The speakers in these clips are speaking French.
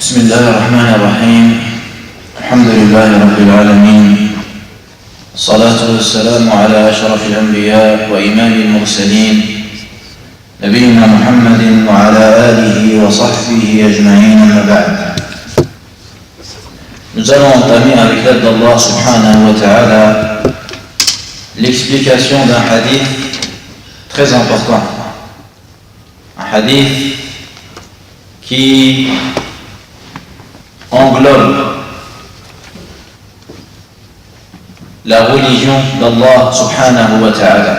بسم الله الرحمن الرحيم الحمد لله رب العالمين الصلاة والسلام على أشرف الأنبياء وإمام المرسلين نبينا محمد وعلى آله وصحبه أجمعين أما بعد. Nous allons entamer avec l'aide d'Allah subhanahu wa ta'ala l'explication d'un hadith très important. Un hadith qui englobe la religion d'Allah subhanahu wa ta'ala.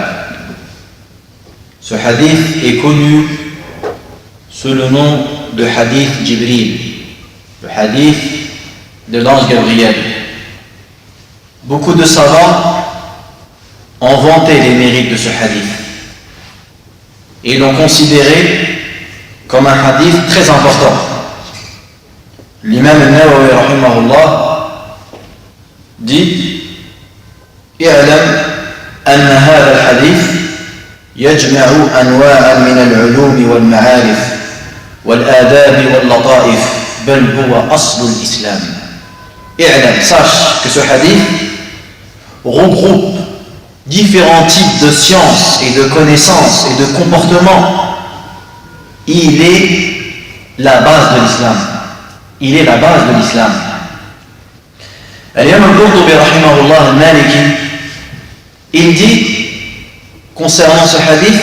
Ce hadith est connu sous le nom de hadith Jibril, le hadith de l'ange Gabriel. Beaucoup de savants ont vanté les mérites de ce hadith et l'ont considéré comme un hadith très important. L'imam al-Nawawi rahimahullah dit: اعلم أن هذا الحديث يجمع أنواعا من العلوم والمعارف والآداب واللطائف بل هو أصل الإسلام. اعلم, sache que ce hadith regroupe différents types de sciences et de connaissances et de comportements. Il est la base de l'islam. Il est la base de l'islam. Al-Imam al-Qurtubi rahimahullah al-Maliki, il dit concernant ce hadith: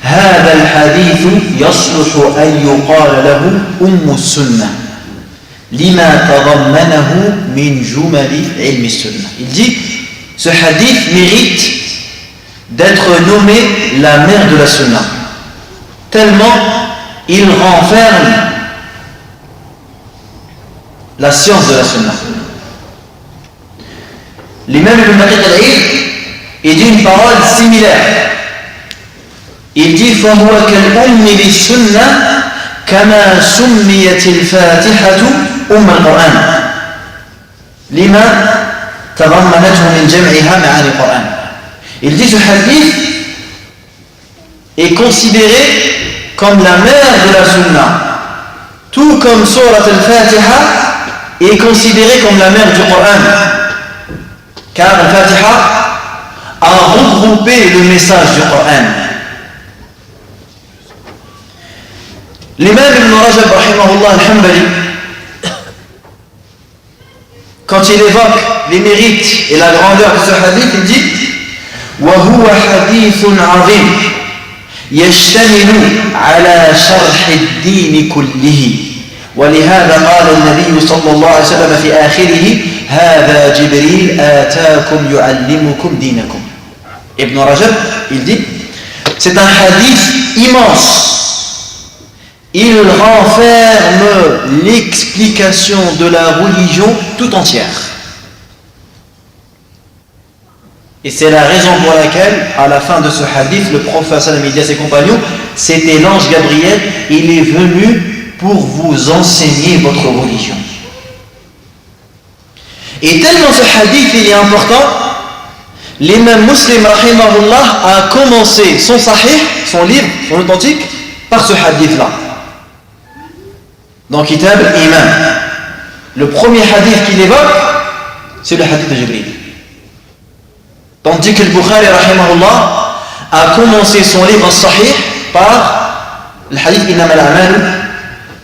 هذا الحديث يصلح أن يقال له أم السنة لما تضمنه من جمل علم السنة. Il dit ce hadith mérite d'être nommé la mère de la sunna, tellement il renferme la science de la sunna. L'imam Ibn Daqiq al-Eid, il dit une parole similaire. Il dit: فهو كالأم للسنة كما سميت الفاتحة أم القرآن لما تضمنته من جمعها معاني القرآن. Il dit ce hadith est considéré comme la mère de la sunna, tout comme Surat al-Fatiha est considérée comme la mère du Coran, car al-Fatiha a regroupé le message du Coran. L'imam Ibn Rajab rahimahullah al-Hanbali, quand il évoque les mérites et la grandeur de ce hadith, il dit: وهو حديث عظيم يشتمل على شرح الدين كله ولهذا قال النبي صلى الله عليه وسلم في آخره: هذا جبريل آتاكم يعلمكم دينكم. Ibn Rajab, il dit, c'est un hadith immense. Il renferme l'explication de la religion tout entière. Et c'est la raison pour laquelle, à la fin de ce hadith, le prophète sallallahu alayhi wa sallam dit à ses compagnons: c'était l'ange Gabriel, il est venu pour vous enseigner votre religion. Et tellement ce hadith il est important, l'imam Muslim rahimahullah a commencé son sahih, son livre, son authentique, par ce hadith-là. Dans Kitab al-Iman, le premier hadith qu'il évoque, c'est le hadith de Jibril. Tandis que le Bukhari rahimahullah a commencé son livre sahih par le hadith Innama al-a'malu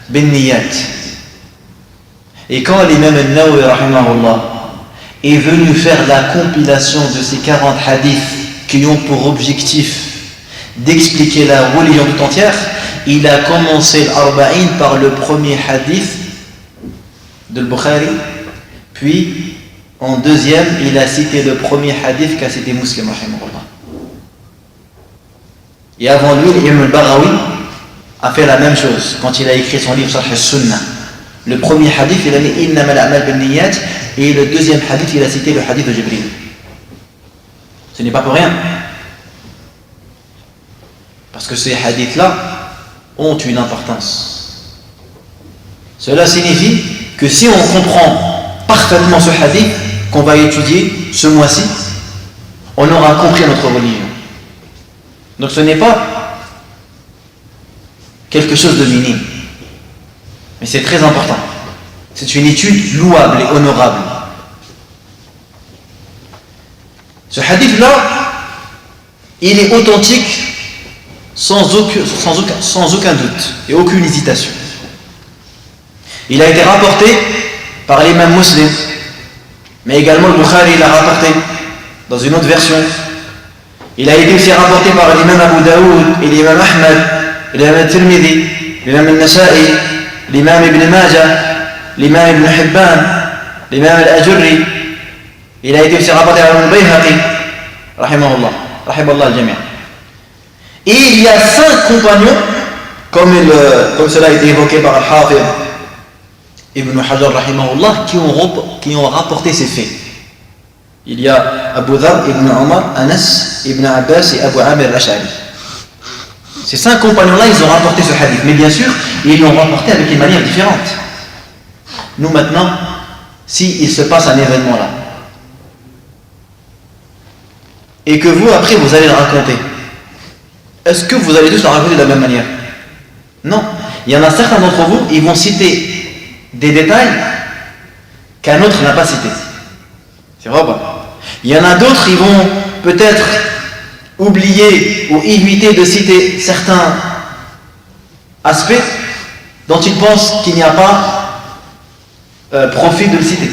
bin-niyyat. Et quand l'imam al-Nawawi rahimahullah est venu faire la compilation de ces 40 hadiths qui ont pour objectif d'expliquer la religion tout entière, il a commencé l'Arba'in par le premier hadith de Bukhari, puis en deuxième, il a cité le premier hadith qu'a cité Muslim rahimahullah. Et avant lui, l'imam al-Baghawi a fait la même chose quand il a écrit son livre Sharh al-Sunnah. Le premier hadith, il a mis Innama al-a'mal bin-niyyat, et le deuxième hadith, il a cité le hadith de Jibril. Ce n'est pas pour rien, parce que ces hadiths-là ont une importance. Cela signifie que si on comprend parfaitement ce hadith qu'on va étudier ce mois-ci, on aura compris notre religion. Donc ce n'est pas quelque chose de minime, mais c'est très important. C'est une étude louable et honorable. Ce hadith-là, il est authentique sans aucun doute et aucune hésitation. Il a été rapporté par l'imam Muslim, mais également le Bukhari l'a rapporté dans une autre version. Il a été aussi rapporté par l'imam Abu Daoud et l'imam Ahmad, l'imam Al-Tirmidhi, l'imam Al-Nasa'i, l'imam Ibn Majah, l'imam Ibn Hibban, l'imam Al-Ajurri. Il a été aussi rapporté par l'imam Al-Bayhaqi, rahimahullah, rahimahullah al-jami'. Et il y a 5 compagnons, comme cela a été évoqué par Al-Hafidh Ibn Hajar rahimahullah, qui ont rapporté ces faits. Il y a Abu Dhar, Ibn Omar, Anas, Ibn Abbas et Abu Amir al-Ash'ari. Ces 5 compagnons-là, ils ont rapporté ce hadith. Mais bien sûr, ils l'ont rapporté avec une manière différente. Nous maintenant, s'il se passe un événement là, et que vous, après, vous allez le raconter, est-ce que vous allez tous le raconter de la même manière? Non. Il y en a certains d'entre vous, ils vont citer des détails qu'un autre n'a pas cités. C'est vrai ou pas? Il y en a d'autres, ils vont peut-être oublier ou éviter de citer certains aspects dont ils pensent qu'il n'y a pas profit de le citer.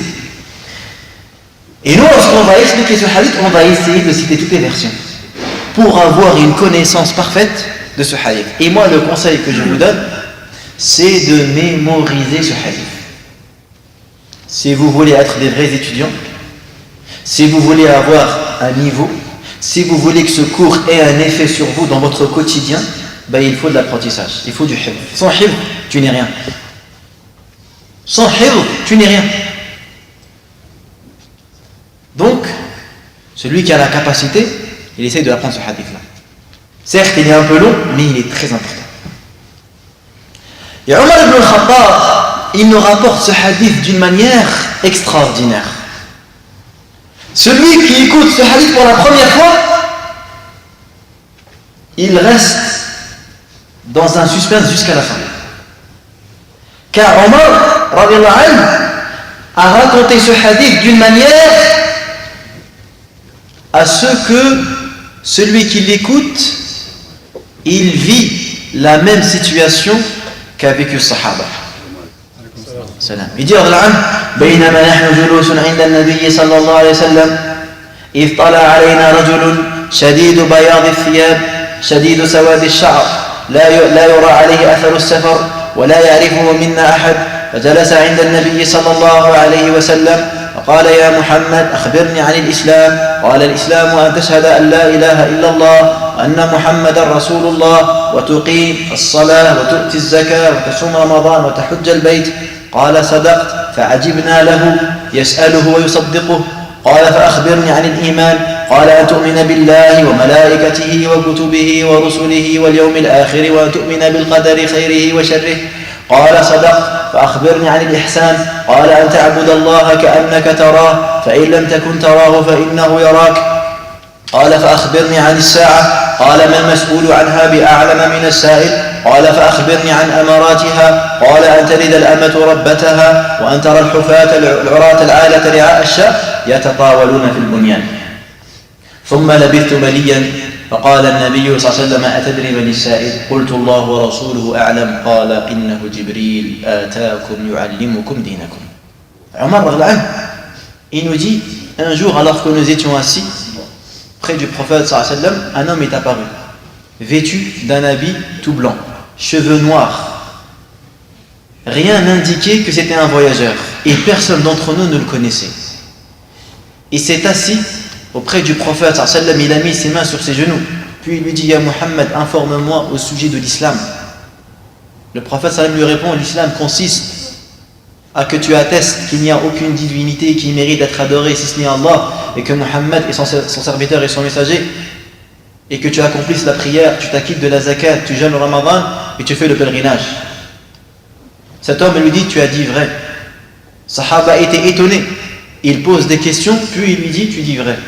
Et nous, lorsqu'on va expliquer ce hadith, on va essayer de citer toutes les versions pour avoir une connaissance parfaite de ce hadith. Et moi, le conseil que je vous donne, c'est de mémoriser ce hadith. Si vous voulez être des vrais étudiants, si vous voulez avoir un niveau, si vous voulez que ce cours ait un effet sur vous dans votre quotidien, il faut de l'apprentissage, il faut du hifz. Sans hifz, tu n'es rien. Sans hifz, tu n'es rien. Donc, celui qui a la capacité, il essaye de apprendre ce hadith-là. Certes, il est un peu long, mais il est très important. Et Omar ibn al-Khattab, il nous rapporte ce hadith d'une manière extraordinaire. Celui qui écoute ce hadith pour la première fois, il reste dans un suspense jusqu'à la fin. Car Omar, radiyallahu anhu, a raconté ce hadith d'une manière à ce que celui qui l'écoute, il vit la même situation qu'a vécu le Sahaba. Il dit بينما نحن جلوس عند النبي صلى الله عليه وسلم إذ طلع علينا رجل شديد بياض الثياب شديد سواد الشعر لا يرى عليه أثر السفر ولا يعرفه منا أحد فجلس عند النبي صلى الله عليه وسلم فقال يا محمد أخبرني عن الإسلام قال الإسلام أن تشهد أن لا إله إلا الله وأن محمدا رسول الله وتقيم الصلاة وتؤتي الزكاة وتصوم رمضان وتحج البيت قال صدقت فعجبنا له يسأله ويصدقه قال فأخبرني عن الإيمان قال أن تؤمن بالله وملائكته وكتبه ورسله واليوم الآخر وأن تؤمن بالقدر خيره وشره قال صدقت فأخبرني عن الإحسان قال أن تعبد الله كأنك تراه فإن لم تكن تراه فإنه يراك قال فأخبرني عن الساعة قال ما المسؤول عنها بأعلم من السائل قال فأخبرني عن أمراتها قال أن تلد الأمة ربتها وأن ترى الحفاة العراة العالة رعاء الشاة يتطاولون في البنيان ثم لبثت مليا فقال النبي صلى الله عليه وسلم أتدري من السائل قلت الله ورسوله أعلم قال إنه جبريل آتاكم يعلمكم دينكم. Omar radhiyallahu anhu, il nous dit, un jour alors que nous étions assis près du prophète sallallahu alayhi wa sallam, un homme est apparu, vêtu d'un habit tout blanc, cheveux noirs. Rien n'indiquait que c'était un voyageur, et personne d'entre nous ne le connaissait. Il s'est assis auprès du prophète sallallahu alayhi wa sallam, il a mis ses mains sur ses genoux, puis il lui dit, Ya Muhammad, informe-moi au sujet de l'islam. Le prophète sallallahu alayhi wa sallam lui répond, l'islam consiste à que tu attestes qu'il n'y a aucune divinité qui mérite d'être adorée si ce n'est Allah, et que Muhammad est son serviteur et son messager, et que tu accomplisses la prière, tu t'acquittes de la zakat, tu jeûnes le ramadan et tu fais le pèlerinage. Cet homme lui dit, tu as dit vrai. Sahaba était étonné, il pose des questions, puis il lui dit, tu dis vrai.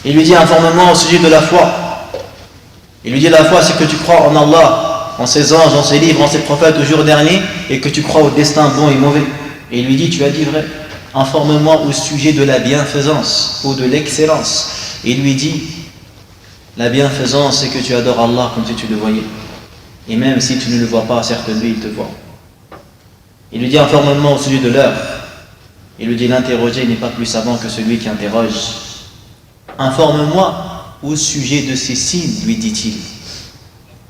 Il lui dit, informe-moi au sujet de la foi. Il lui dit, la foi c'est que tu crois en Allah en ses anges, en ses livres, en ses prophètes au jour dernier, et que tu crois au destin bon et mauvais. Et il lui dit, tu as dit vrai. Informe-moi au sujet de la bienfaisance ou de l'excellence. Et il lui dit, la bienfaisance, c'est que tu adores Allah comme si tu le voyais. Et même si tu ne le vois pas, certes lui, il te voit. Il lui dit, informe-moi au sujet de l'heure. Il lui dit, l'interroger n'est pas plus savant que celui qui interroge. Informe-moi au sujet de ces signes, lui dit-il.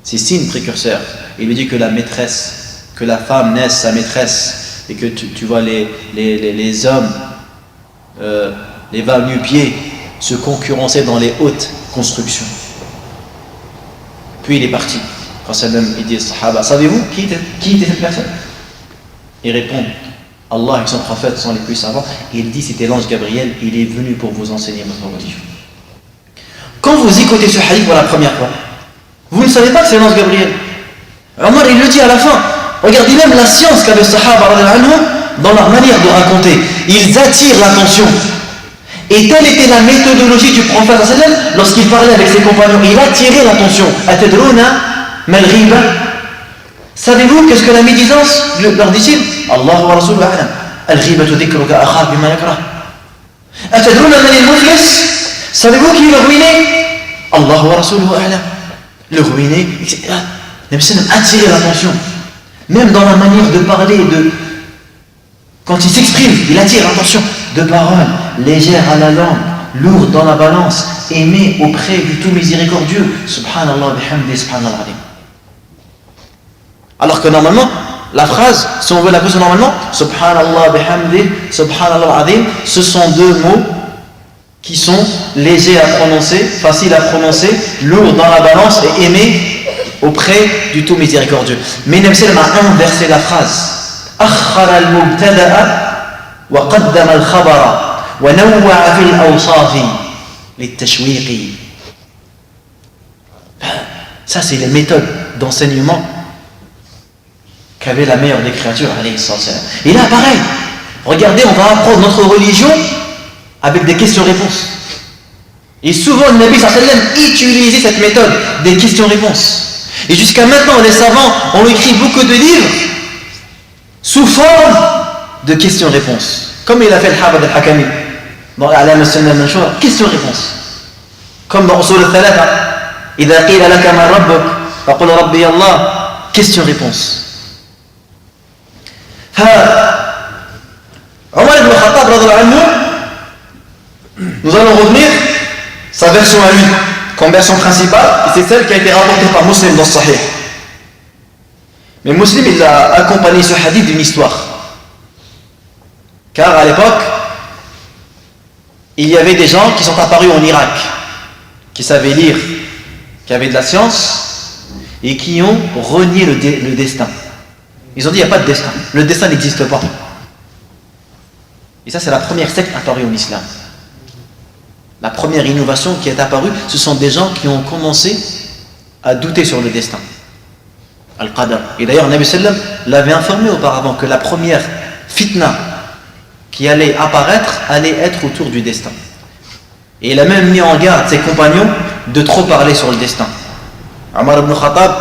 Ces signes précurseurs. Il lui dit que la maîtresse, que la femme naisse sa maîtresse, et que tu vois les hommes, les va-nu-pieds, se concurrencer dans les hautes constructions. Puis il est parti. Quand il dit, Sahaba, savez-vous qui était cette personne? Ils répondent, Allah et son prophète sont les plus savants. Et il dit, c'était l'ange Gabriel, il est venu pour vous enseigner votre religion. Quand vous écoutez ce hadith pour la première fois, vous ne savez pas que c'est l'ange Gabriel. Omar, il le dit à la fin. Regardez même la science qu'avaient les Sahaba dans leur manière de raconter. Ils attirent l'attention. Et telle était la méthodologie du prophète lorsqu'il parlait avec ses compagnons. Il attirait l'attention. Atadruna mal ghiba. Savez-vous qu'est-ce que la médisance leur dit-il? Allah wa Rasuluhu a'lam. Al-ghibatu dhikruka akhak bima yakrah. Atadruna man al-muflis. Savez-vous qui est le ruiné? Allah wa Rasuluhu a'lam. Le ruiné, etc. Les personnes attirer l'attention. Même dans la manière de parler, quand il s'exprime, il attire l'attention. De paroles légères à la langue, lourdes dans la balance, aimées auprès du tout miséricordieux. Subhanallah bihamdi, subhanallah alim. Alors que normalement, la phrase, si on veut la poser normalement, Subhanallah bihamdi, subhanallah alim, ce sont deux mots qui sont légers à prononcer, faciles à prononcer, lourds dans la balance et aimés auprès du tout miséricordieux. Mais Nabi sallam a inversé la phrase. أخر المبتدأ وقدم الخبر ونوع في الأوصاف للتشويق. Ça, c'est les méthodes d'enseignement qu'avait la meilleure des créatures, alayhi salam. Et là, pareil, regardez, on va apprendre notre religion avec des questions-réponses. Et souvent, le Nabi sallallahu alayhi wa sallam utilisait cette méthode des questions-réponses. Et jusqu'à maintenant, les savants ont écrit beaucoup de livres sous forme de questions-réponses. Comme il a fait le Habad al-Hakami dans l'Alam al-Sunnah al-Manshura, questions-réponses. Comme dans Usul al-Thalatha, إذا قيل لك من ربك فقل ربي الله, questions-réponses. Omar ibn Khattab radhiyallahu anhu, nous allons revenir sa version à lui comme version principale, et c'est celle qui a été rapportée par Muslim dans Sahih. Mais Muslim, il a accompagné ce hadith d'une histoire. Car à l'époque, il y avait des gens qui sont apparus en Irak, qui savaient lire, qui avaient de la science, et qui ont renié le destin. Ils ont dit, il n'y a pas de destin. Le destin n'existe pas. Et ça, c'est la première secte apparue en islam. La première innovation qui est apparue, ce sont des gens qui ont commencé à douter sur le destin. Al-Qadar. Et d'ailleurs, Nabi sallam l'avait informé auparavant que la première fitna qui allait apparaître allait être autour du destin. Et il a même mis en garde ses compagnons de trop parler sur le destin. Omar ibn Khattab,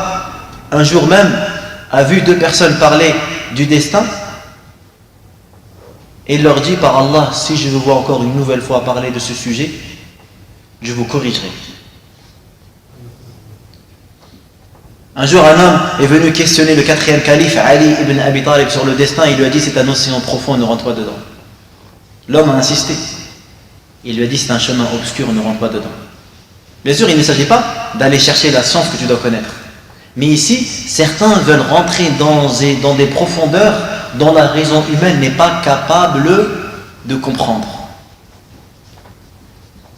un jour même, a vu deux personnes parler du destin et il leur dit, par Allah, si je vous vois encore une nouvelle fois parler de ce sujet, je vous corrigerai. Un jour, un homme est venu questionner le quatrième calife, Ali ibn Abi Talib, sur le destin. Il lui a dit, c'est un océan profond, ne rentre pas dedans. L'homme a insisté. Il lui a dit, c'est un chemin obscur, ne rentre pas dedans. Bien sûr, il ne s'agit pas d'aller chercher la science que tu dois connaître. Mais ici, certains veulent rentrer dans des profondeurs dont la raison humaine n'est pas capable de comprendre.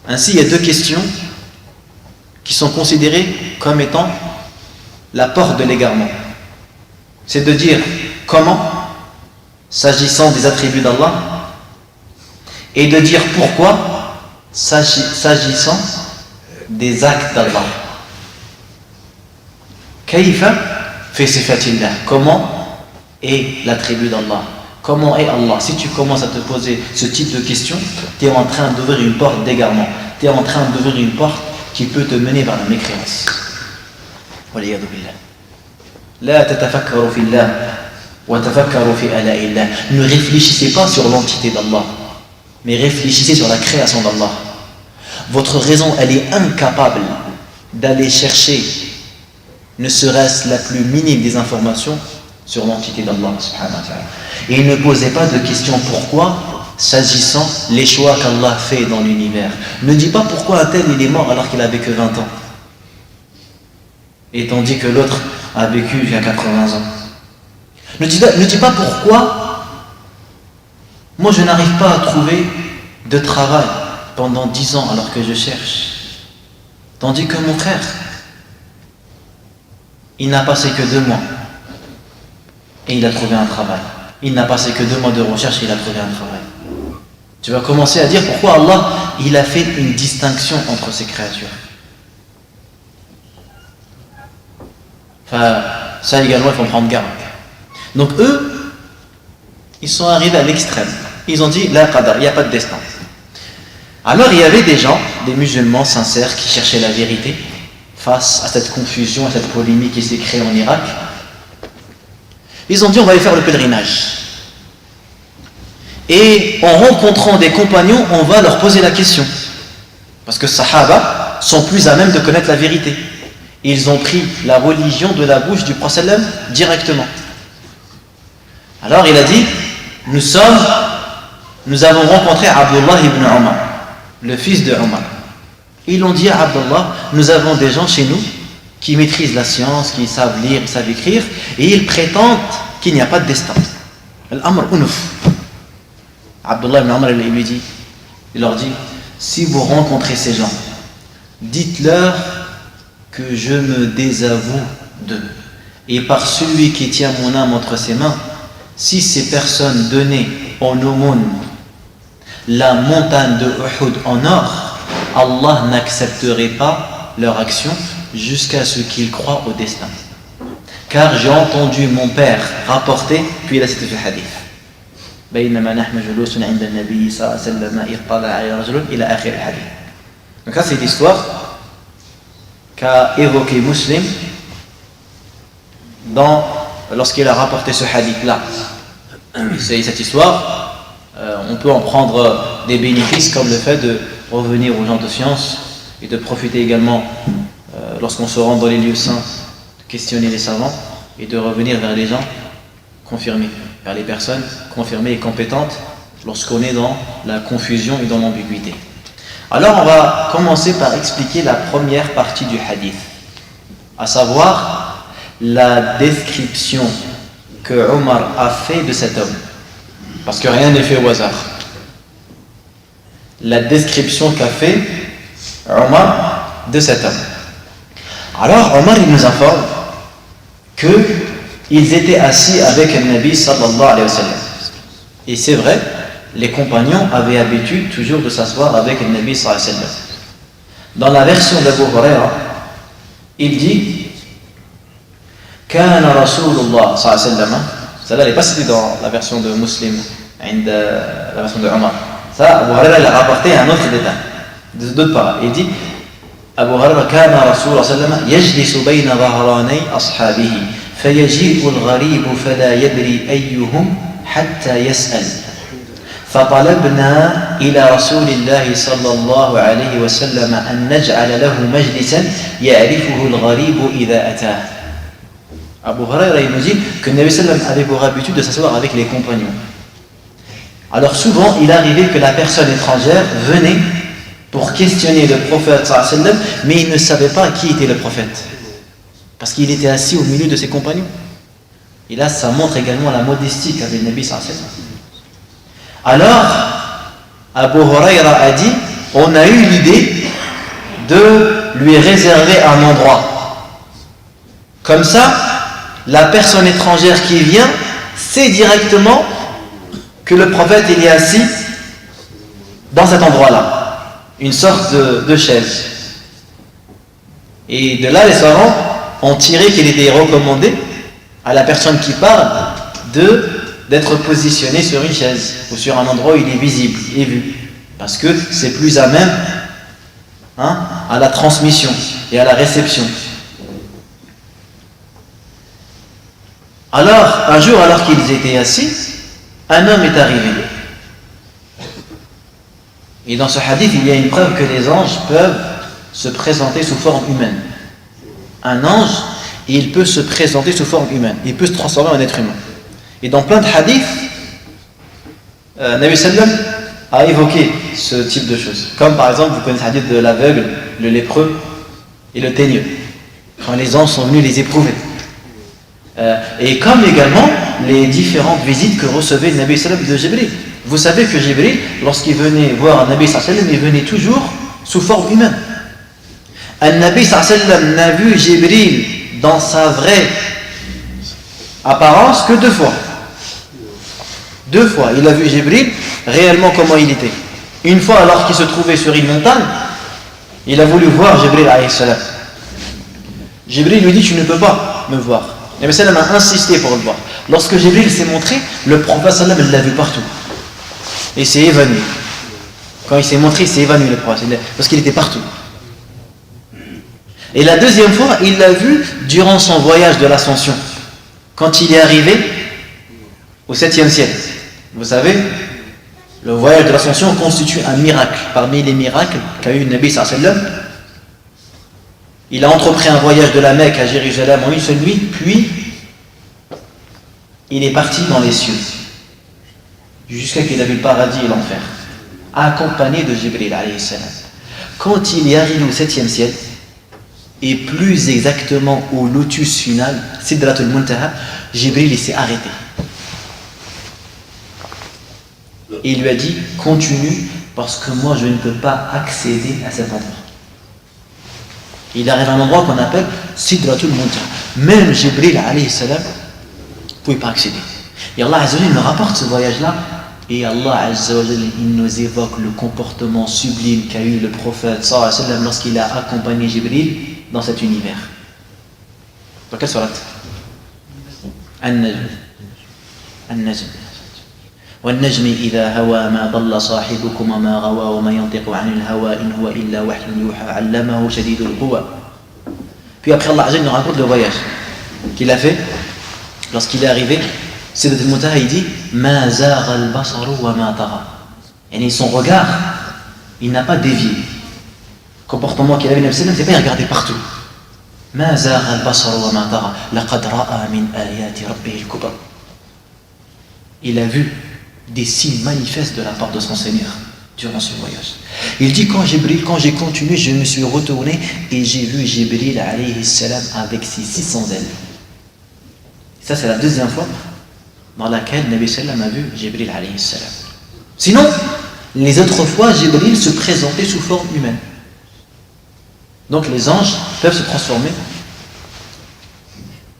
Ainsi, il y a deux questions qui sont considérées comme étant la porte de l'égarement. C'est de dire comment, s'agissant des attributs d'Allah, et de dire pourquoi, s'agissant des actes d'Allah. Kayfa fi sifatillah. Comment est l'attribut d'Allah? Comment est Allah? Si tu commences à te poser ce type de questions, tu es en train d'ouvrir une porte d'égarement. Tu es en train d'ouvrir une porte qui peut te mener vers la mécréance. Waliyadu billah. La tatafakkaru fillah wa tafakkaru fi ala'illah. Ne réfléchissez pas sur l'entité d'Allah, mais réfléchissez sur la création d'Allah. Votre raison, elle est incapable d'aller chercher, ne serait-ce la plus minime des informations sur l'entité d'Allah subhanahu wa ta'ala. Et ne posez pas de questions pourquoi s'agissant les choix qu'Allah fait dans l'univers. Ne dis pas pourquoi un tel il est mort alors qu'il avait que 20 ans. Et tandis que l'autre a vécu jusqu'à 80 ans. Ne dis pas pourquoi moi je n'arrive pas à trouver de travail pendant 10 ans alors que je cherche. Tandis que mon frère, il n'a passé que 2 mois et il a trouvé un travail. Il n'a passé que 2 mois de recherche et il a trouvé un travail. Tu vas commencer à dire pourquoi Allah il a fait une distinction entre ces créatures. Enfin, ça également il faut en prendre garde. Donc eux, ils sont arrivés à l'extrême. Ils ont dit la qadar, il n'y a pas de destin. Alors il y avait des gens, des musulmans sincères qui cherchaient la vérité face à cette confusion, à cette polémique qui s'est créée en Irak. Ils ont dit on va aller faire le pèlerinage. Et en rencontrant des compagnons, on va leur poser la question. Parce que Sahaba sont plus à même de connaître la vérité. Ils ont pris la religion de la bouche du prophète directement. Alors il a dit, nous avons rencontré Abdullah ibn Omar, le fils de Omar. Ils ont dit à Abdullah, nous avons des gens chez nous qui maîtrisent la science, qui savent lire, qui savent écrire, et ils prétendent qu'il n'y a pas de destin. Al-Amr unuf. Abdullah ibn Omar il leur dit, si vous rencontrez ces gens, dites-leur que je me désavoue d'eux. Et par celui qui tient mon âme entre ses mains, si ces personnes donnaient en aumône la montagne de Uhud en or, Allah n'accepterait pas leur action jusqu'à ce qu'ils croient au destin. Car j'ai entendu mon père rapporter, puis il a cité le hadith. بينما نحن جلوس عند النبي صلى الله عليه وسلم إذ طلع عليه رجل إلى آخر الحديث. Donc ça c'est l'histoire qu'a évoqué Muslim lorsqu'il a rapporté ce hadith-là. C'est cette histoire, on peut en prendre des bénéfices comme le fait de revenir aux gens de science et de profiter également, lorsqu'on se rend dans les lieux saints, de questionner les savants et de revenir vers les gens confirmés, vers les personnes confirmées et compétentes lorsqu'on est dans la confusion et dans l'ambiguïté. Alors on va commencer par expliquer la première partie du hadith, à savoir la description que Omar a fait de cet homme, parce que rien n'est fait au hasard. La description qu'a fait Omar de cet homme. Alors Omar il nous informe qu'ils étaient assis avec le Nabi sallallahu alayhi wa sallam. Et c'est vrai, les compagnons avaient l'habitude toujours de s'asseoir avec le Nabi sallallahu alayhi wa sallam. Dans la version d'Abu Huraira, il dit Kana Rasulullah sallallahu alayhi wa sallam. Celle-là n'est pas citée dans la version de Muslim, la version de Omar. Ça, Abu Huraira l'a rapporté à un autre détail, d'autres paroles. Il dit Abu Huraira Kana Rasulullah sallallahu alayhi wa sallam yajlisu bayna dhahranay ashabihi فيجيء الغريب فلا يدري أيهم حتى يسأل فطلبنا إلى رسول الله صلى الله عليه وسلم أن نجعل له مجلسا يعرفه الغريب إذا أتاه. Abu Huraira il nous dit que le Nabi sallam avait pour habitude de s'asseoir avec les compagnons. Alors souvent il arrivait que la personne étrangère venait pour questionner le prophète sallam, mais il ne savait pas qui était le prophète. Parce qu'il était assis au milieu de ses compagnons. Et là, ça montre également la modestie qu'avait le Nabi sallallahu alayhi wa sallam. Alors, Abu Huraira a dit, on a eu l'idée de lui réserver un endroit. Comme ça, la personne étrangère qui vient sait directement que le prophète il est assis dans cet endroit-là. Une sorte de chaise. Et de là, les savants ont tiré qu'il était recommandé à la personne qui parle d'être positionné sur une chaise ou sur un endroit où il est visible et vu, parce que c'est plus à même à la transmission et à la réception. Alors, un jour, alors qu'ils étaient assis, un homme est arrivé. Et dans ce hadith, il y a une preuve que les anges peuvent se présenter sous forme humaine. Un ange, il peut se présenter sous forme humaine. Il peut se transformer en être humain. Et dans plein de hadiths, Nabi Sallam a évoqué ce type de choses. Comme par exemple, vous connaissez le hadith de l'aveugle, le lépreux et le teigneux. Quand les anges sont venus les éprouver. Et comme également les différentes visites que recevait le Nabi Sallam de Jibril. Vous savez que Jibril, lorsqu'il venait voir un Nabi Sallam, il venait toujours sous forme humaine. Un Nabi Sallam n'a vu Jibril dans sa vraie apparence que 2 fois. 2 fois, il a vu Jibril réellement comment il était. Une fois alors qu'il se trouvait sur une montagne, il a voulu voir Jibril alayhi salam. Jibril lui dit: tu ne peux pas me voir. Nabi Sallam a insisté pour le voir. Lorsque Jibril s'est montré, le prophète Sallam l'a vu partout. Et s'est évanoui. Quand il s'est montré, il s'est évanoui le prophète, parce qu'il était partout. Et la deuxième fois, il l'a vu durant son voyage de l'ascension. Quand il est arrivé au 7e ciel. Vous savez, le voyage de l'ascension constitue un miracle. Parmi les miracles qu'a eu le Nabi sallallahu alayhi wa sallam, il a entrepris un voyage de la Mecque à Jérusalem en une seule nuit, puis il est parti dans les cieux, jusqu'à qu'il a vu le paradis et l'enfer, accompagné de Jibril alayhi salam. Quand il est arrivé au 7e ciel, et plus exactement au lotus final, Sidratul Muntaha, Jibril s'est arrêté. Et il lui a dit: continue, parce que moi je ne peux pas accéder à cet endroit. Il arrive à un endroit qu'on appelle Sidratul Muntaha. Même Jibril alayhi salam ne pouvait pas accéder. Et Allah Azza wa Jalla nous rapporte ce voyage-là. Et Allah Azza wa Jalla, il nous évoque le comportement sublime qu'a eu le prophète sallallahu alayhi wa sallam lorsqu'il a accompagné Jibril dans cet univers. Dans quelle sourate? An-Najm. An-Najm. وَالنَّجْمِ إِذَا هَوَى مَا ضَلَّ صَاحِبُكُمْ وَمَا غَوَى وَمَا يَنطِقُ عَنِ الْهَوَى إِنْ هُوَ إِلَّا وَحْيٌ يُوحَى عَلَّمَهُ شَدِيدُ الْقُوَى. Puis après Allah Azza wa Jalla nous raconte le voyage qu'il a fait lorsqu'il est arrivé. Sidratul Muntaha, il dit: مَا زَاغَ الْبَصَرُ وَمَا طَغَى. Et son regard, il n'a pas dévié. Le comportement qu'il avait, c'est pas il regardait partout. مَا زَاغَ الْبَصَرُ وَمَا طَغَى لَقَدْ رَأَى مِنْ آيَاتِ رَبِّهِ الْكُبْرى. Il a vu des signes manifestes de la part de son Seigneur durant ce voyage. Il dit: quand j'ai continué, je me suis retourné et j'ai vu Jibril alayhi salam avec ses 600 ailes. Ça, c'est la deuxième fois dans laquelle Nabi sallam a vu Jibril alayhi salam. Sinon, les autres fois, Jibril se présentait sous forme humaine. Donc les anges peuvent se transformer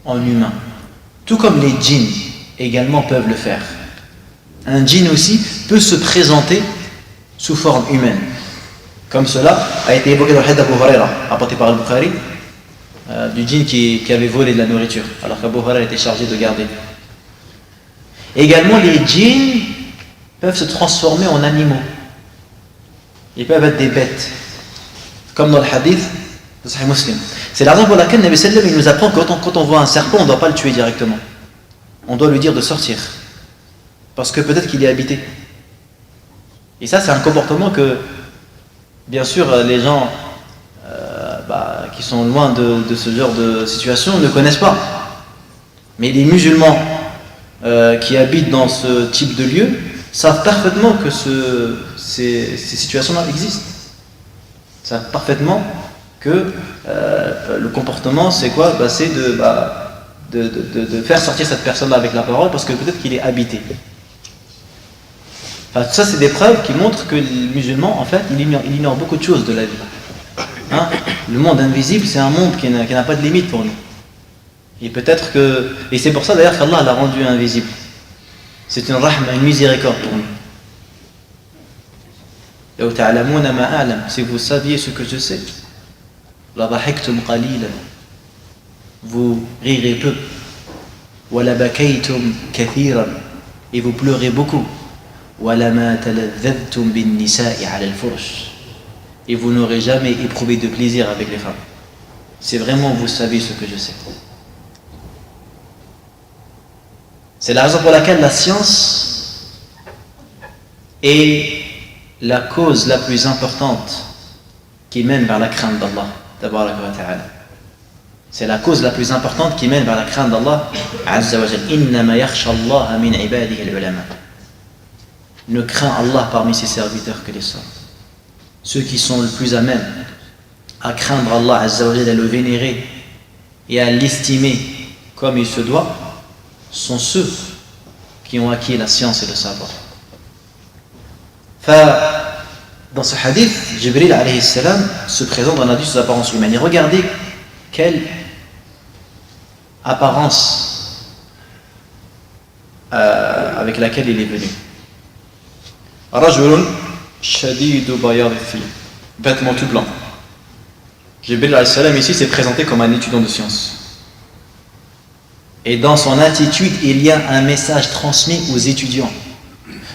en humains. Tout comme les djinns également peuvent le faire. Un djinn aussi peut se présenter sous forme humaine. Comme cela a été évoqué dans le hadith d'Abu Huraira, rapporté par Al-Bukhari, du djinn qui avait volé de la nourriture, alors qu'Abu Huraira était chargé de garder. Également, les djinns peuvent se transformer en animaux. Ils peuvent être des bêtes. Comme dans le hadith de Sahih Muslim. C'est la raison pour laquelle Nabi sallam il nous apprend que quand on voit un serpent, on ne doit pas le tuer directement. On doit lui dire de sortir. Parce que peut-être qu'il est habité. Et ça, c'est un comportement que, bien sûr, les gens qui sont loin de ce genre de situation ne connaissent pas. Mais les musulmans qui habitent dans ce type de lieu savent parfaitement que ces situations-là existent. Ils savent parfaitement que le comportement, c'est quoi? C'est de faire sortir cette personne avec la parole parce que peut-être qu'il est habité. Enfin, ça, c'est des preuves qui montrent que les musulmans, en fait, il ignore beaucoup de choses de la vie. Hein? Le monde invisible, c'est un monde qui n'a pas de limite pour nous. Et peut-être que... Et c'est pour ça d'ailleurs qu'Allah l'a rendu invisible. C'est une rahma, une miséricorde pour nous. Si vous saviez ce que je sais, vous rirez peu. Et vous pleurez beaucoup. Et vous n'aurez jamais éprouvé de plaisir avec les femmes. C'est vraiment, vous savez ce que je sais. C'est la raison pour laquelle la science est la cause la plus importante qui mène vers la crainte d'Allah. C'est la cause la plus importante qui mène vers la crainte d'Allah. Innama yakhsha Allah min ibadihi al-ulama. Ne craint Allah parmi ses serviteurs que les sages. Ceux qui sont le plus à même à craindre Allah Azza wa Jalla, à le vénérer et à l'estimer comme il se doit, sont ceux qui ont acquis la science et le savoir. Dans ce hadith, Jibril alayhi salam se présente dans la vie sous apparence humaine. Et regardez quelle apparence avec laquelle il est venu. Rajulun shadidu bayad al-thiyab, vêtements tout blancs. Jibril alayhi salam ici s'est présenté comme un étudiant de science. Et dans son attitude, il y a un message transmis aux étudiants.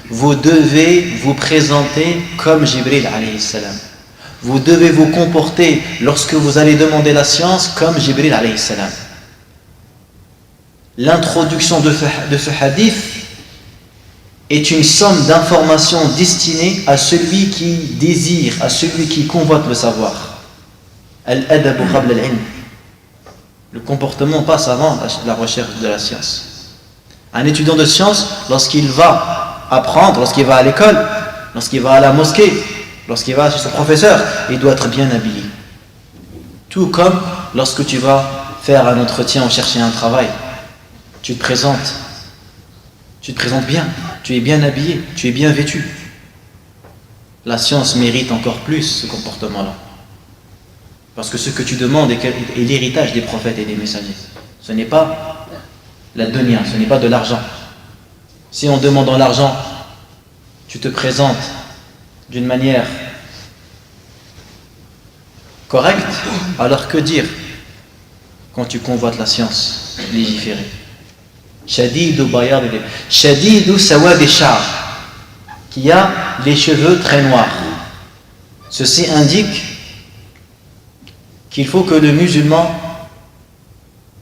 Vous devez vous présenter comme Jibril alayhi salam. Vous devez vous comporter lorsque vous allez demander la science comme Jibril alayhi salam. L'introduction de ce hadith est une somme d'informations destinées à celui qui désire, à celui qui convoite le savoir. Al-adabu qabla al-ilm. Le comportement passe avant la recherche de la science. Un étudiant de science, lorsqu'il va apprendre, lorsqu'il va à l'école, lorsqu'il va à la mosquée, lorsqu'il va chez son professeur, il doit être bien habillé. Tout comme lorsque tu vas faire un entretien ou chercher un travail, tu te présentes bien, tu es bien habillé, tu es bien vêtu. La science mérite encore plus ce comportement-là. Parce que ce que tu demandes est l'héritage des prophètes et des messagers. Ce n'est pas la dunya, ce n'est pas de l'argent. Si en demandant l'argent, tu te présentes d'une manière correcte, alors que dire quand tu convoites la science légiférée? Shadidu bayad, shadidu sawad sha'r, qui a les cheveux très noirs. Ceci indique qu'il faut que le musulman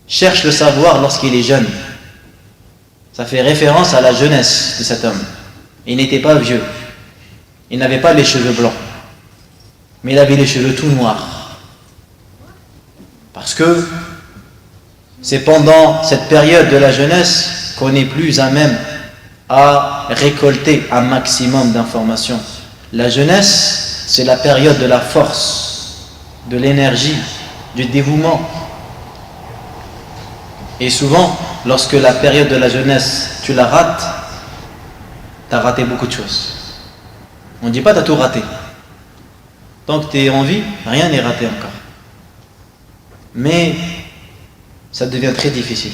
cherche le savoir lorsqu'il est jeune. Ça fait référence à la jeunesse de cet homme. Il n'était pas vieux. Il n'avait pas les cheveux blancs. Mais il avait les cheveux tout noirs. Parce que c'est pendant cette période de la jeunesse qu'on est plus à même à récolter un maximum d'informations. La jeunesse, c'est la période de la force, de l'énergie, du dévouement. Et souvent, lorsque la période de la jeunesse, tu la rates, tu as raté beaucoup de choses. On ne dit pas tu as tout raté. Tant que tu es en vie, rien n'est raté encore. Mais ça devient très difficile.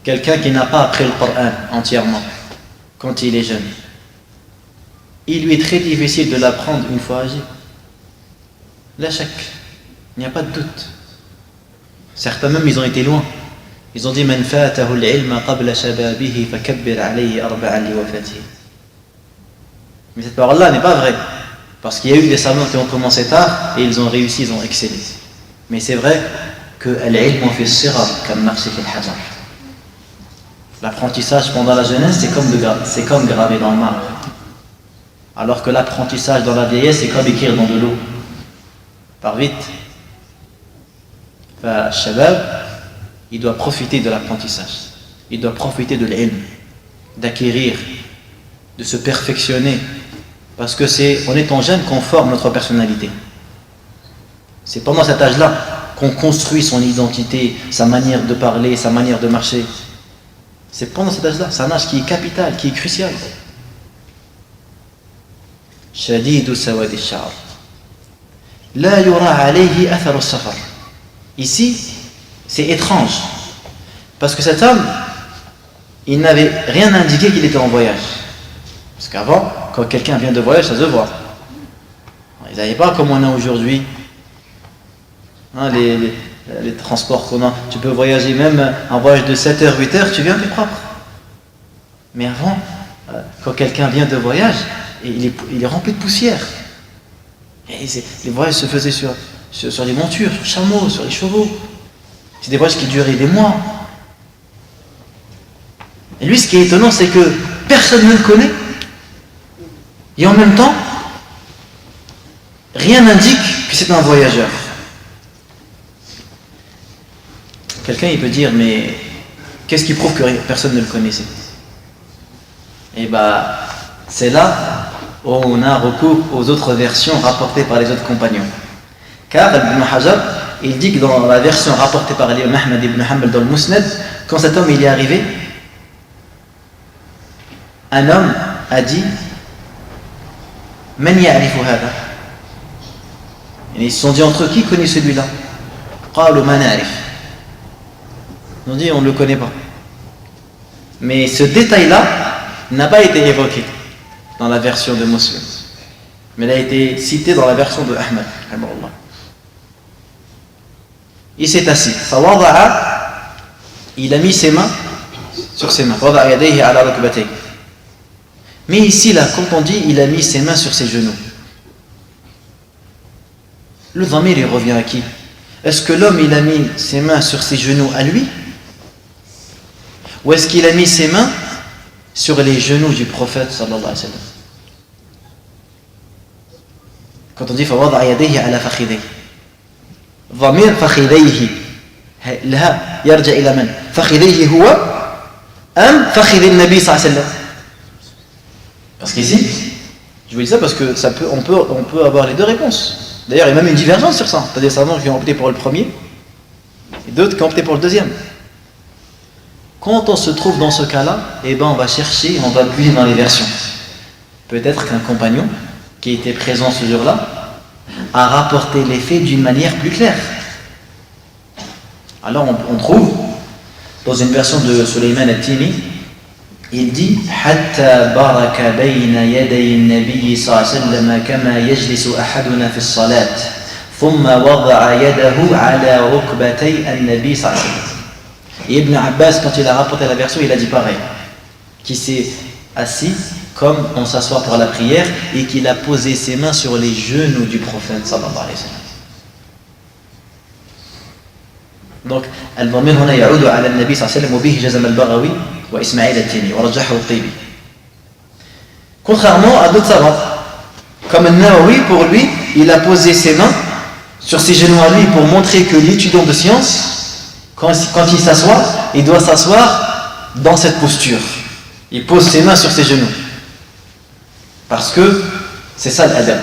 Quelqu'un qui n'a pas appris le Coran entièrement, quand il est jeune, il lui est très difficile de l'apprendre une fois âgé. La shak, il n'y a pas de doute. Certains même, ils ont été loin. Ils ont dit Man fatahu al-ilma qabla shababihi fakabbir alayhi arba'an li wafatihi. Mais cette parole-là n'est pas vraie. Parce qu'il y a eu des savants qui ont commencé tard et ils ont réussi, ils ont excellé. Mais c'est vrai que al-ilmu fi as-sighar kam-naqshi fi al-hajar. L'apprentissage pendant la jeunesse, c'est comme graver dans le marbre. Alors que l'apprentissage dans la vieillesse, c'est comme écrire dans de l'eau. Par vite. Shabab, il doit profiter de l'apprentissage. Il doit profiter de l'ilm, d'acquérir, de se perfectionner. Parce que c'est en étant jeune qu'on forme notre personnalité. C'est pendant cet âge-là qu'on construit son identité, sa manière de parler, sa manière de marcher. C'est pendant cet âge-là. C'est un âge qui est capital, qui est crucial. Shadidu sawad ash-sha'r. La yura alayhi athar as-safar. Ici, c'est étrange. Parce que cet homme, il n'avait rien indiqué qu'il était en voyage. Parce qu'avant, quand quelqu'un vient de voyage, ça se voit. Ils n'avaient pas comme on a aujourd'hui. Les transports qu'on a. Tu peux voyager même un voyage de 7h, 8h, tu viens, t'es propre. Mais avant, quand quelqu'un vient de voyage, il est rempli de poussière. Et les voyages se faisaient sur les montures, sur les chameaux, sur les chevaux. C'est des voyages qui duraient des mois. Et lui, ce qui est étonnant, c'est que personne ne le connaît. Et en même temps, rien n'indique que c'est un voyageur. Quelqu'un, il peut dire, mais qu'est-ce qui prouve que personne ne le connaissait? Et c'est là où on a recours aux autres versions rapportées par les autres compagnons. Car Ibn Hajar, il dit que dans la version rapportée par l'imam Ahmad ibn Hanbal dans le Musnad, quand cet homme il est arrivé, un homme a dit Man ya'rifu hada? Et ils se sont dit entre eux, qui connaît celui-là? Qalu ma na'rif. Ils ont dit on ne le connaît pas. Mais ce détail-là n'a pas été évoqué dans la version de Muslim, mais il a été cité dans la version de Ahmad. Il s'est assis. Il a mis ses mains sur ses mains. Mais ici, là, quand on dit il a mis ses mains sur ses genoux, le dhamir il revient à qui? Est-ce que l'homme il a mis ses mains sur ses genoux à lui? Ou est-ce qu'il a mis ses mains sur les genoux du prophète sallallahu alayhi wa sallam? Quand on dit فَوَضَعَ يَدَيْهِ عَلَى فَخِذَيْهِ, ضمير فخذيه لها يرجع إلى من؟ فخذيه هو أم فخذ النبي صلى الله عليه وسلم? Parce qu'ici, je vous dis ça parce que on peut avoir les deux réponses. D'ailleurs, il y a même une divergence sur ça. Il y a des savants qui ont opté pour le premier et d'autres qui ont opté pour le deuxième. Quand on se trouve dans ce cas-là, on va chercher, on va puiser dans les versions. Peut-être qu'un compagnon qui était présent ce jour-là a rapporté les faits d'une manière plus claire. Alors on trouve dans une version de Sulayman al-Timi, il dit حتى بارك بين يدي النبي صلى الله عليه وسلم كما يجلس أحدنا في الصلاة ثم وضع يده على ركبتي النبي صلى الله عليه وسلم. Et Ibn Abbas, quand il a rapporté la version, il a dit pareil, qu'il s'est assis comme on s'assoit pour la prière et qu'il a posé ses mains sur les genoux du prophète sallallahu alayhi wa sallam. Donc, al-dhamir huna ya'udu ala al-nabi sallallahu alayhi wa sallam wa bihi jazam al-Baghawi wa Ismaïl al-Tini wa rajjahu al-Taybi. Contrairement à d'autres savants, comme al-Nawawi, pour lui, il a posé ses mains sur ses genoux à lui pour montrer que l'étudiant de science, quand il s'assoit, il doit s'asseoir dans cette posture. Il pose ses mains sur ses genoux. Parce que c'est ça l'adab.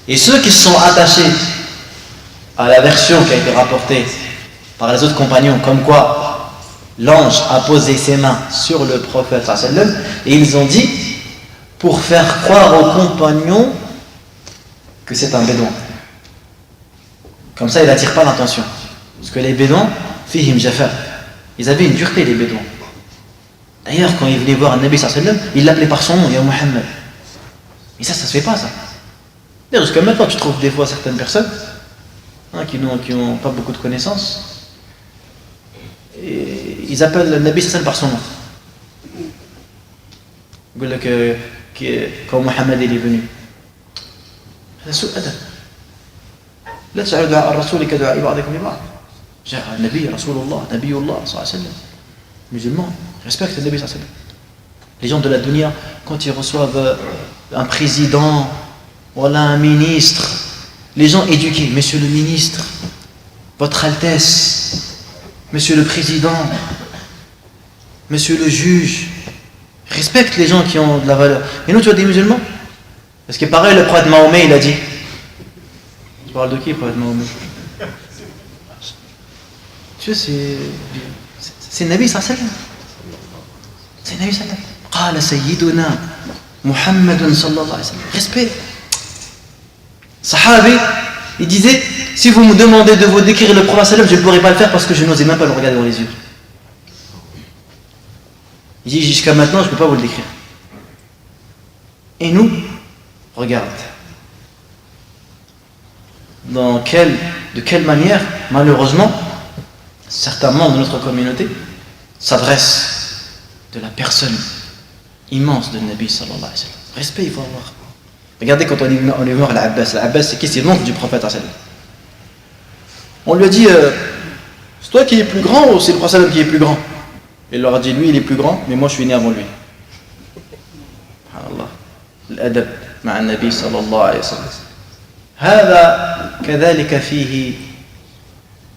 Et ceux qui se sont attachés à la version qui a été rapportée par les autres compagnons, comme quoi l'ange a posé ses mains sur le prophète sallam, et ils ont dit pour faire croire aux compagnons que c'est un bédouin. Comme ça il n'attire pas l'attention. Parce que les bédouins, fihim jafar, ils avaient une dureté, les bédouins. D'ailleurs, quand il venait voir un Nabi sallallahu alayhi wa sallam, il l'appelait par son nom, Ya Muhammad. Et ça se fait pas, ça. D'ailleurs, jusqu'à maintenant, tu trouves des fois certaines personnes qui n'ont pas beaucoup de connaissances, et ils appellent le Nabi sallallahu alayhi wa sallam par son nom. Ils disent que quand Muhammad est venu, c'est sous adab. لا تجعلوا دعاء الرسول كدعاء بعضكم لبعض. جاء النبي رسول الله نبي الله صلى الله عليه وسلم. Musulmans respectent le Nabi sallallahu alayhi wa sallam. Les gens de la dunya, quand ils reçoivent un président, voilà un ministre, les gens éduqués, monsieur le ministre, votre Altesse, monsieur le président, monsieur le juge, respectent les gens qui ont de la valeur. Et nous, tu vois des musulmans? Parce que pareil, le prophète Mahomet, il a dit. Tu parles de qui, le prophète Mahomet? Tu vois, c'est le Nabi sallallahu alayhi wa sallam. C'est le Nabi sallallahu alayhi wa sallam. Qala sayyiduna Muhammadun sallallahu alayhi wa sallam. Respect. Sahabi, il disait, si vous me demandez de vous décrire le prophète sallallahu alayhi wa sallam, je ne pourrai pas le faire parce que je n'osais même pas le regarder dans les yeux. Il dit, jusqu'à maintenant, je ne peux pas vous le décrire. Et nous, regarde. De quelle manière, malheureusement, certains membres de notre communauté s'adressent de la personne immense de Nabi sallallahu alayhi wa sallam. Respect, il faut avoir. Regardez quand on est voir l'Abbas. L'Abbas, c'est qui? C'est l'oncle du prophète sallallahu alayhi wa sallam. On lui a dit, c'est toi qui es plus grand ou c'est le prophète sallallahu alayhi wa sallam qui est plus grand? Il leur a dit, lui il est plus grand, mais moi je suis né avant lui. Subhanallah. L'adab ma'a Nabi sallallahu alayhi wa sallam. هذا كذلك فيه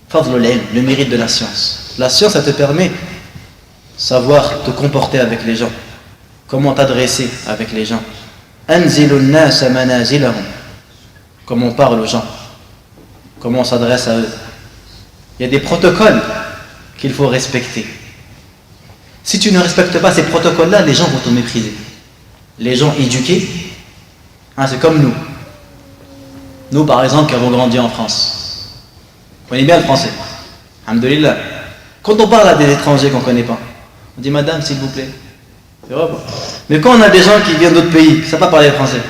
فضل العلم, le mérite de la science. La science, ça te permet de savoir te comporter avec les gens, comment t'adresser avec les gens. أنزل الناس منازلهم, comment on parle aux gens, comment on s'adresse à eux. Il y a des protocoles qu'il faut respecter. Si tu ne respectes pas ces protocoles-là, les gens vont te mépriser. Les gens éduqués, c'est comme nous. Nous, par exemple, qui avons grandi en France. On connaît bien le français. Alhamdulillah. Quand on parle à des étrangers qu'on ne connaît pas, on dit madame, s'il vous plaît. C'est vrai, mais quand on a des gens qui viennent d'autres pays, qui ne savent pas parler français,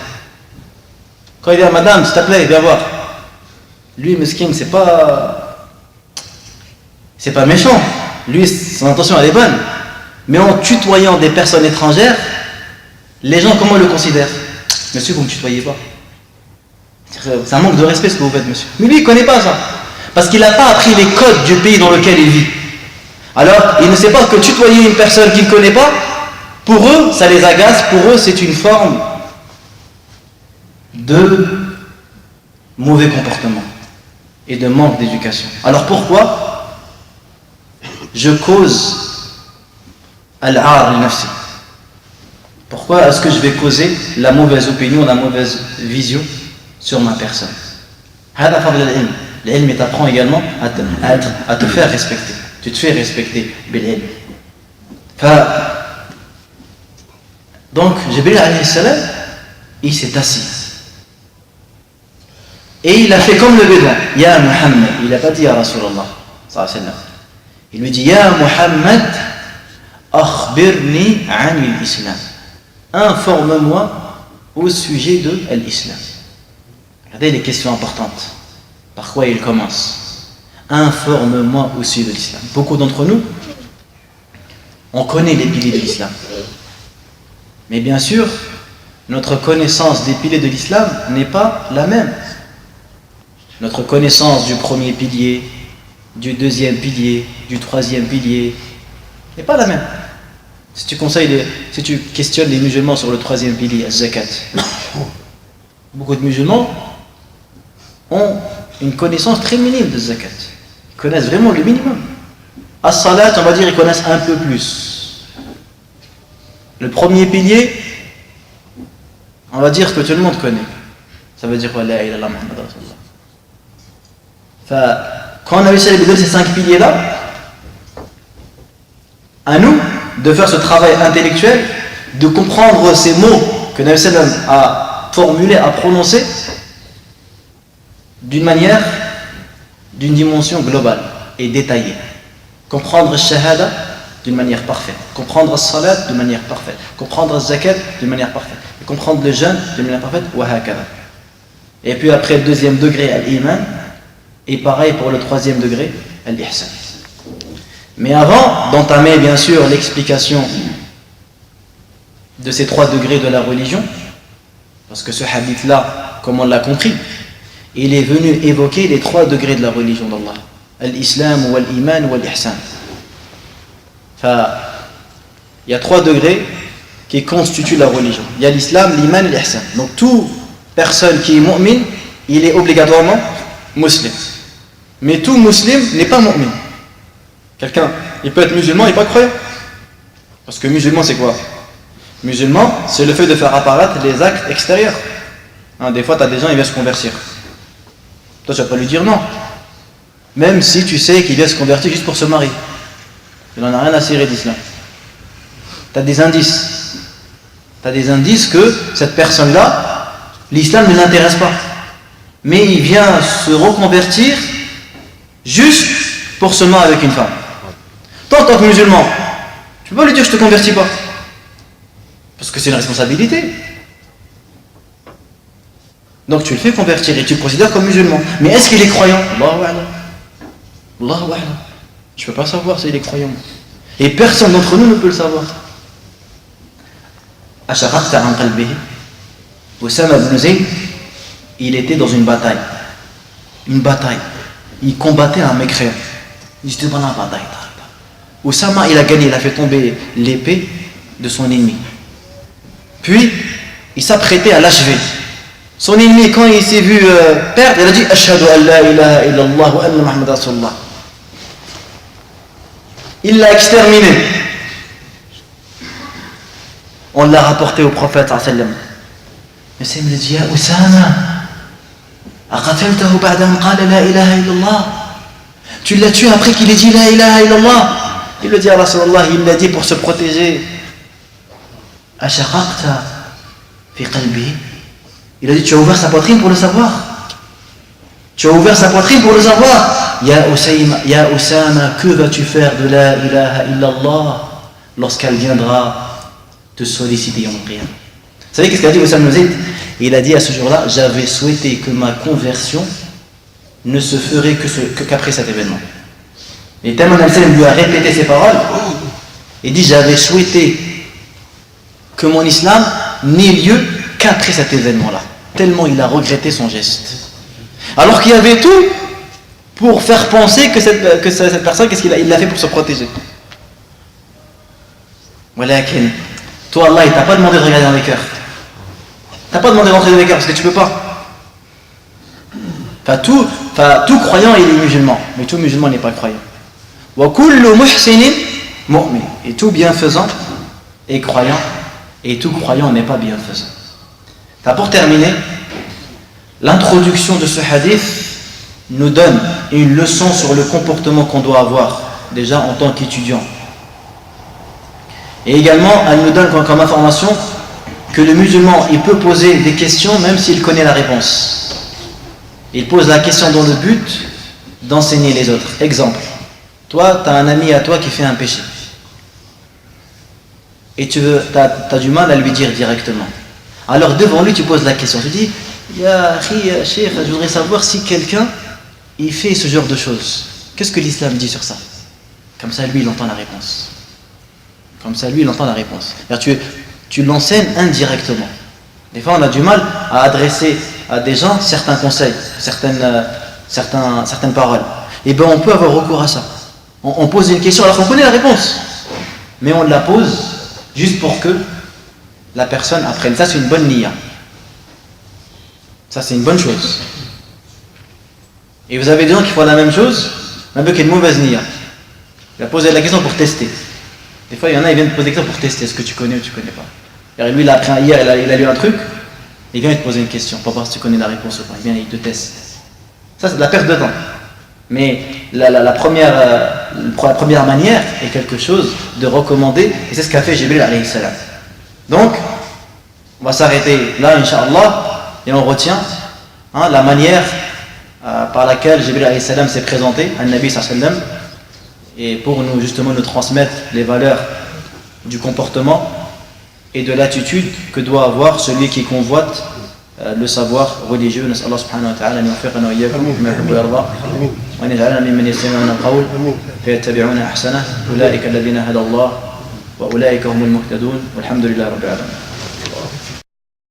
quand il dit madame, s'il te plaît, viens voir. Lui, mesquin, c'est pas méchant. Lui, son intention, elle est bonne. Mais en tutoyant des personnes étrangères, les gens, comment le considèrent? Monsieur, vous ne me tutoyez pas. C'est un manque de respect ce que vous faites, monsieur. Mais lui, il ne connaît pas ça. Parce qu'il n'a pas appris les codes du pays dans lequel il vit. Alors, il ne sait pas que tutoyer une personne qu'il ne connaît pas, pour eux, ça les agace. Pour eux, c'est une forme de mauvais comportement et de manque d'éducation. Alors pourquoi je cause al-'ar al-nafsi? Pourquoi est-ce que je vais causer la mauvaise opinion, la mauvaise vision sur ma personne? L'ilm t'apprend également à te faire respecter. Tu te fais respecter bil-ilm. Donc Jibril alayhi salam, il s'est assis et il a fait comme le bédouin. Ya Muhammad, il n'a pas dit à Rasulallah, il lui dit Ya Muhammad, akhbirni anil islam, informe-moi au sujet de l'islam. Regardez les questions importantes. Par quoi il commence? Informe-moi au sujet de l'islam. Beaucoup d'entre nous, on connaît les piliers de l'islam. Mais bien sûr, notre connaissance des piliers de l'islam n'est pas la même. Notre connaissance du premier pilier, du deuxième pilier, du troisième pilier n'est pas la même. Si tu questionnes les musulmans sur le troisième pilier, az-zakat, beaucoup de musulmans ont une connaissance très minime de zakat. Ils connaissent vraiment le minimum. As-salat, on va dire, ils connaissent un peu plus. Le premier pilier, on va dire que tout le monde connaît. Ça veut dire quoi? La ilaha illallah Muhammad Rasulullah. Quand on a essayé de donner ces 5 piliers-là, à nous de faire ce travail intellectuel, de comprendre ces mots que Nabi sallam a formulés, a prononcés, d'une dimension globale et détaillée. Comprendre le shahada d'une manière parfaite, comprendre le salat d'une manière parfaite, comprendre le zakat d'une manière parfaite, et comprendre le jeûne d'une manière parfaite, wa hakada. Et puis après le deuxième degré, al-iman, et pareil pour le troisième degré, al-ihsan. Mais avant d'entamer bien sûr l'explication de ces 3 degrés de la religion, parce que ce hadith-là, comme on l'a compris, il est venu évoquer les 3 degrés de la religion d'Allah. Al-Islam, wal-Iman, wal-Ihsan. Il y a 3 degrés qui constituent la religion. Il y a l'Islam, l'Iman et l'Ihsan. Donc toute personne qui est mu'min, il est obligatoirement musulman. Mais tout musulman n'est pas mu'min. Quelqu'un, il peut être musulman et pas croyant. Parce que musulman c'est quoi? Musulman, c'est le fait de faire apparaître les actes extérieurs. Des fois tu as des gens, ils viennent se convertir. Toi, tu vas pas lui dire non. Même si tu sais qu'il vient se convertir juste pour se marier. Il n'en a rien à cirer d'islam. Tu as des indices. Tu as des indices que cette personne-là, l'islam ne l'intéresse pas. Mais il vient se reconvertir juste pour se marier avec une femme. Toi, en tant que musulman, tu peux pas lui dire je te convertis pas. Parce que c'est une responsabilité. Donc tu le fais convertir et tu le considères comme musulman. Mais est-ce qu'il est croyant? Allahu a'lam. Allahu a'lam. Je ne peux pas savoir s'il est croyant. Et personne d'entre nous ne peut le savoir. Ashaqaqta an qalbihi. Oussama ibn Zayd, il était dans une bataille. Une bataille. Il combattait un mécréant. Il était dans la bataille. Oussama, il a gagné, il a fait tomber l'épée de son ennemi. Puis, il s'apprêtait à l'achever. Son ennemi, quand il s'est vu perdre, il a dit Ashhadu an la ilaha illallah wa anna Muhammad Rasulullah. Il l'a exterminé. On l'a rapporté au prophète sallallahu alayhi wa sallam. Mais c'est me dit Ya Oussama, aqataltahu ba'da an qala la ilaha illallah. Tu l'as tué après qu'il ait dit la ilaha illallah. Il le dit à Rasulullah, il l'a dit pour se protéger. Ashaqaqta fi qalbi. Il a dit, tu as ouvert sa poitrine pour le savoir. Tu as ouvert sa poitrine pour le savoir. Ya Oussama, que vas-tu faire de la ilaha illallah lorsqu'elle viendra te solliciter en prière? Vous savez qu'est-ce qu'a dit Oussama ibn Zayd? Il a dit à ce jour-là, j'avais souhaité que ma conversion ne se ferait qu'après cet événement. Et tellement al-Salam lui a répété ces paroles, il dit, j'avais souhaité que mon islam n'ait lieu qu'après cet événement-là. Tellement il a regretté son geste. Alors qu'il y avait tout pour faire penser que cette personne, qu'est-ce qu'il a? Il l'a fait pour se protéger. Walakin, toi Allah, il t'a pas demandé de regarder dans les cœurs. T'as pas demandé de rentrer dans les cœurs parce que tu peux pas. Tout croyant il est musulman, mais tout musulman n'est pas croyant. Wa kullu muhsinin mu'min. Et tout bienfaisant est croyant, et tout croyant n'est pas bienfaisant. Pour terminer, l'introduction de ce hadith nous donne une leçon sur le comportement qu'on doit avoir déjà en tant qu'étudiant. Et également, elle nous donne comme information que le musulman, il peut poser des questions même s'il connaît la réponse. Il pose la question dans le but d'enseigner les autres. Exemple, toi, tu as un ami à toi qui fait un péché. Et tu as du mal à lui dire directement. Alors devant lui tu poses la question, tu dis Ya Cheikh, je voudrais savoir si quelqu'un il fait ce genre de choses, qu'est-ce que l'islam dit sur ça? Comme ça lui il entend la réponse. Tu l'enseignes indirectement. Des fois on a du mal à adresser à des gens certains conseils, certaines paroles. Et bien on peut avoir recours à ça. On pose une question alors qu'on connaît la réponse, mais on la pose juste pour que la personne apprenne. Ça c'est une bonne niya. Ça c'est une bonne chose. Et vous avez des gens qui font la même chose, mais avec une mauvaise niya. Il a posé la question pour tester. Des fois il y en a, ils viennent te poser la question pour tester. Est-ce que tu connais ou tu connais pas? Et lui il a appris hier, il a lu un truc, il vient te poser une question pour voir si tu connais la réponse ou pas. Il vient, il te teste. Ça c'est de la perte de temps. Mais la première manière est quelque chose de recommandé, et c'est ce qu'a fait Jibril alayhi salam. Donc, on va s'arrêter là, Inch'Allah, et on retient la manière par laquelle Jibril alayhi salam s'est présenté à Nabi sallallahu alayhi wa sallam, et pour nous justement nous transmettre les valeurs du comportement et de l'attitude que doit avoir celui qui convoite le savoir religieux. نسأل الله سبحانه وتعالى أن يوفقنا وإياكم بما يحب ويرضى وأن يجعلنا ممن يستمعون القول فيتبعون أحسنه أولئك الذين هدى الله وأولئك هم المهتدون والحمد لله رب العالمين.